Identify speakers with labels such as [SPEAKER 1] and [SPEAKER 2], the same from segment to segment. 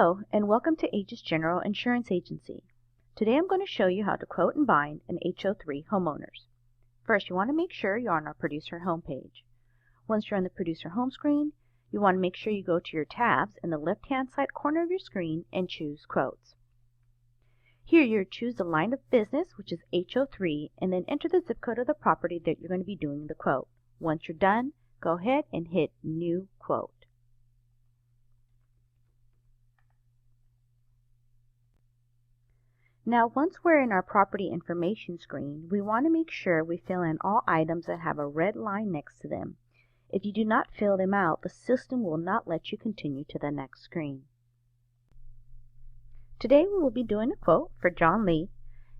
[SPEAKER 1] Hello, and welcome to Aegis General Insurance Agency. Today I'm going to show you how to quote and bind an HO3 homeowners. First, you want to make sure you're on our producer homepage. Once you're on the producer home screen, you want to make sure you go to your tabs in the left-hand side corner of your screen and choose Quotes. Here you choose the line of business, which is HO3, and then enter the zip code of the property that you're going to be doing the quote. Once you're done, go ahead and hit New Quote. Now, once we're in our property information screen, we want to make sure we fill in all items that have a red line next to them. If you do not fill them out, the system will not let you continue to the next screen. Today we will be doing a quote for John Lee,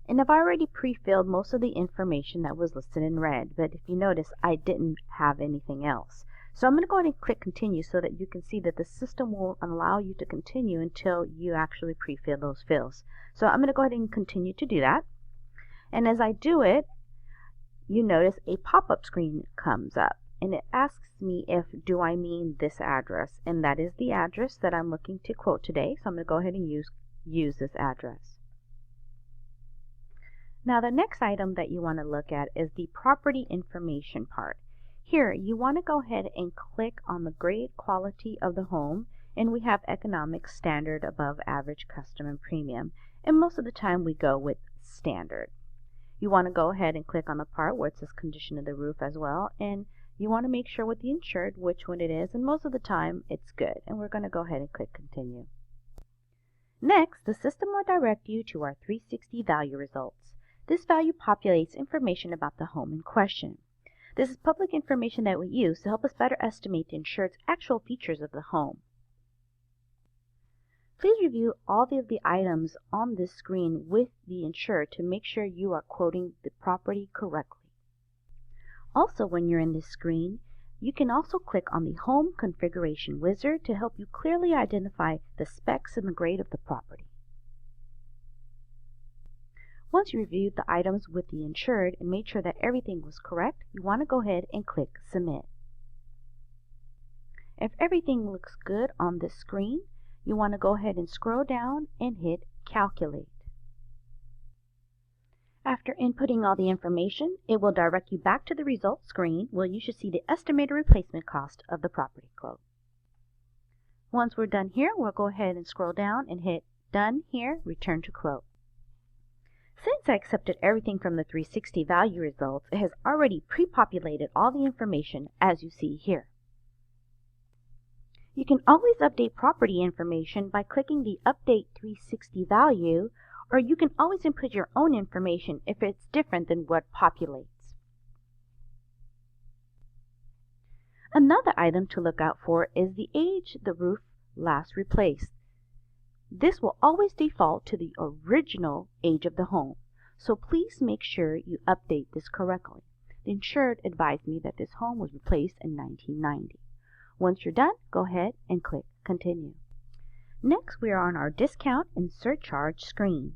[SPEAKER 1] and I've already pre-filled most of the information that was listed in red, but if you notice, I didn't have anything else. So I'm going to go ahead and click continue so that you can see that the system won't allow you to continue until you actually pre-fill those fields. So I'm going to go ahead and continue to do that. And as I do it, you notice a pop-up screen comes up and it asks me if do I mean this address, and that is the address that I'm looking to quote today. So I'm going to go ahead and use this address. Now the next item that you want to look at is the property information part. Here, you want to go ahead and click on the grade quality of the home, and we have economic, standard, above average, custom, and premium, and most of the time we go with standard. You want to go ahead and click on the part where it says condition of the roof as well, and you want to make sure with the insured which one it is, and most of the time it's good, and we're going to go ahead and click continue. Next, the system will direct you to our 360 value results. This value populates information about the home in question. This is public information that we use to help us better estimate the insured's actual features of the home. Please review all of the items on this screen with the insured to make sure you are quoting the property correctly. Also, when you're in this screen, you can also click on the Home Configuration Wizard to help you clearly identify the specs and the grade of the property. Once you reviewed the items with the insured and made sure that everything was correct, you want to go ahead and click Submit. If everything looks good on this screen, you want to go ahead and scroll down and hit Calculate. After inputting all the information, it will direct you back to the results screen where you should see the estimated replacement cost of the property quote. Once we're done here, we'll go ahead and scroll down and hit Done here, Return to Quote. Since I accepted everything from the 360 value results, it has already pre-populated all the information as you see here. You can always update property information by clicking the Update 360 value, or you can always input your own information if it's different than what populates. Another item to look out for is the age the roof last replaced. This will always default to the original age of the home, so please make sure you update this correctly. The insured advised me that this home was replaced in 1990. Once you're done, go ahead and click Continue. Next, we are on our Discount and Surcharge screen,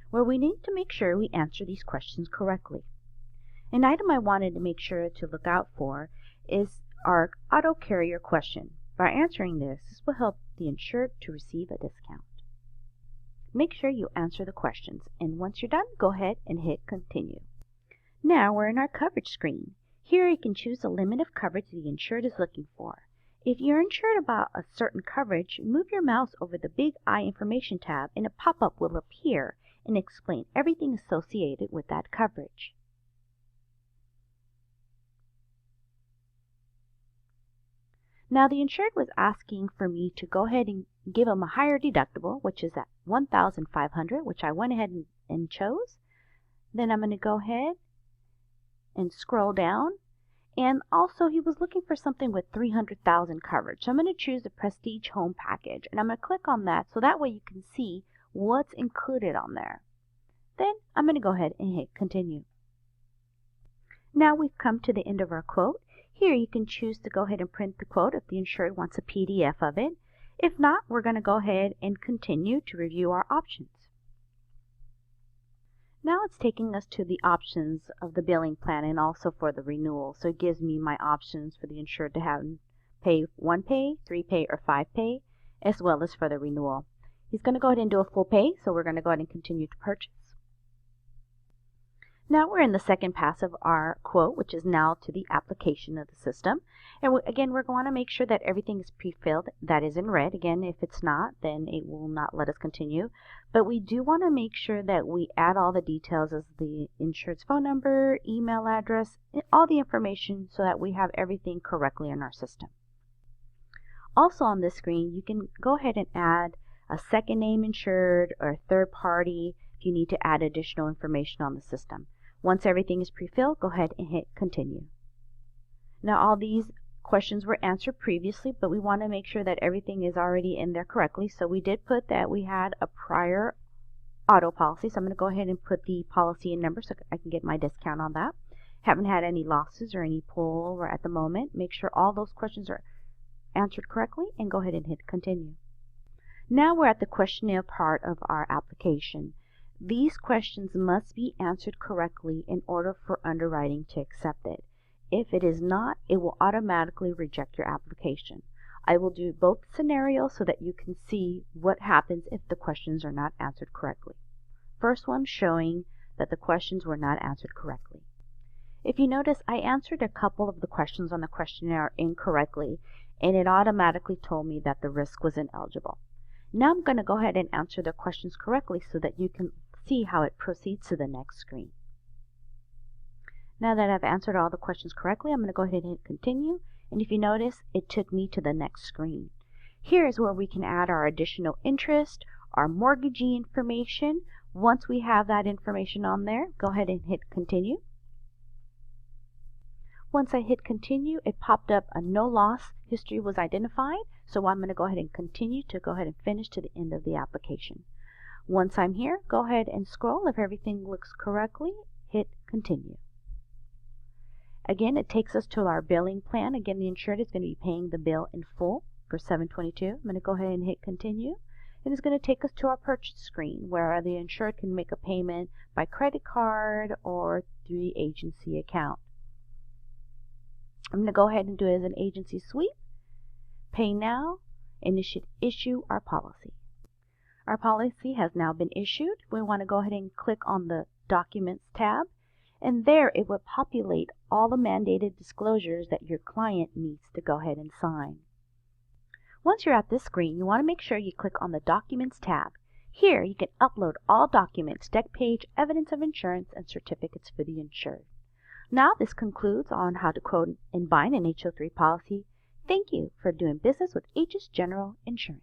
[SPEAKER 1] where we need to make sure we answer these questions correctly. An item I wanted to make sure to look out for is our auto carrier question. By answering this will help the insured to receive a discount. Make sure you answer the questions, and once you're done, go ahead and hit Continue. Now we're in our coverage screen. Here you can choose the limit of coverage the insured is looking for. If you're unsure about a certain coverage, move your mouse over the Big I Information tab and a pop-up will appear and explain everything associated with that coverage. Now the insured was asking for me to go ahead and give him a higher deductible, which is at $1,500, which I went ahead and chose. Then I'm going to go ahead and scroll down. And also he was looking for something with $300,000 coverage. So I'm going to choose the Prestige Home Package, and I'm going to click on that so that way you can see what's included on there. Then I'm going to go ahead and hit Continue. Now we've come to the end of our quote. Here you can choose to go ahead and print the quote if the insured wants a PDF of it. If not, we're going to go ahead and continue to review our options. Now it's taking us to the options of the billing plan and also for the renewal. So it gives me my options for the insured to have pay 1 pay, 3 pay, or 5 pay, as well as for the renewal. He's going to go ahead and do a full pay, so we're going to go ahead and continue to purchase. Now we're in the second pass of our quote, which is now to the application of the system. And again, we're going to make sure that everything is pre-filled. That is in red. Again, if it's not, then it will not let us continue. But we do want to make sure that we add all the details as the insured's phone number, email address, all the information so that we have everything correctly in our system. Also on this screen, you can go ahead and add a second name insured or a third party if you need to add additional information on the system. Once everything is pre-filled, go ahead and hit continue. Now all these questions were answered previously, but we want to make sure that everything is already in there correctly. So we did put that we had a prior auto policy. So I'm going to go ahead and put the policy and number so I can get my discount on that. Haven't had any losses or any pull or at the moment. Make sure all those questions are answered correctly and go ahead and hit continue. Now we're at the questionnaire part of our application. These questions must be answered correctly in order for underwriting to accept it. If it is not, it will automatically reject your application. I will do both scenarios so that you can see what happens if the questions are not answered correctly. First one showing that the questions were not answered correctly. If you notice, I answered a couple of the questions on the questionnaire incorrectly, and it automatically told me that the risk was ineligible. Now I'm going to go ahead and answer the questions correctly so that you can see how it proceeds to the next screen. Now that I've answered all the questions correctly, I'm going to go ahead and hit continue, and if you notice, it took me to the next screen. Here is where we can add our additional interest, our mortgagee information. Once we have that information on there, go ahead and hit continue. Once I hit continue, it popped up a no loss history was identified, so I'm going to go ahead and continue to go ahead and finish to the end of the application. Once I'm here, go ahead and scroll. If everything looks correctly, hit continue. Again, it takes us to our billing plan. Again, the insured is going to be paying the bill in full for $722. I'm going to go ahead and hit continue. And it's going to take us to our purchase screen where the insured can make a payment by credit card or through the agency account. I'm going to go ahead and do it as an agency sweep, pay now, and it should issue our policy. Our policy has now been issued. We want to go ahead and click on the Documents tab, and there it will populate all the mandated disclosures that your client needs to go ahead and sign. Once you're at this screen, you want to make sure you click on the Documents tab. Here you can upload all documents, deck page, evidence of insurance, and certificates for the insured. Now this concludes on how to quote and bind an HO3 policy. Thank you for doing business with Aegis General Insurance.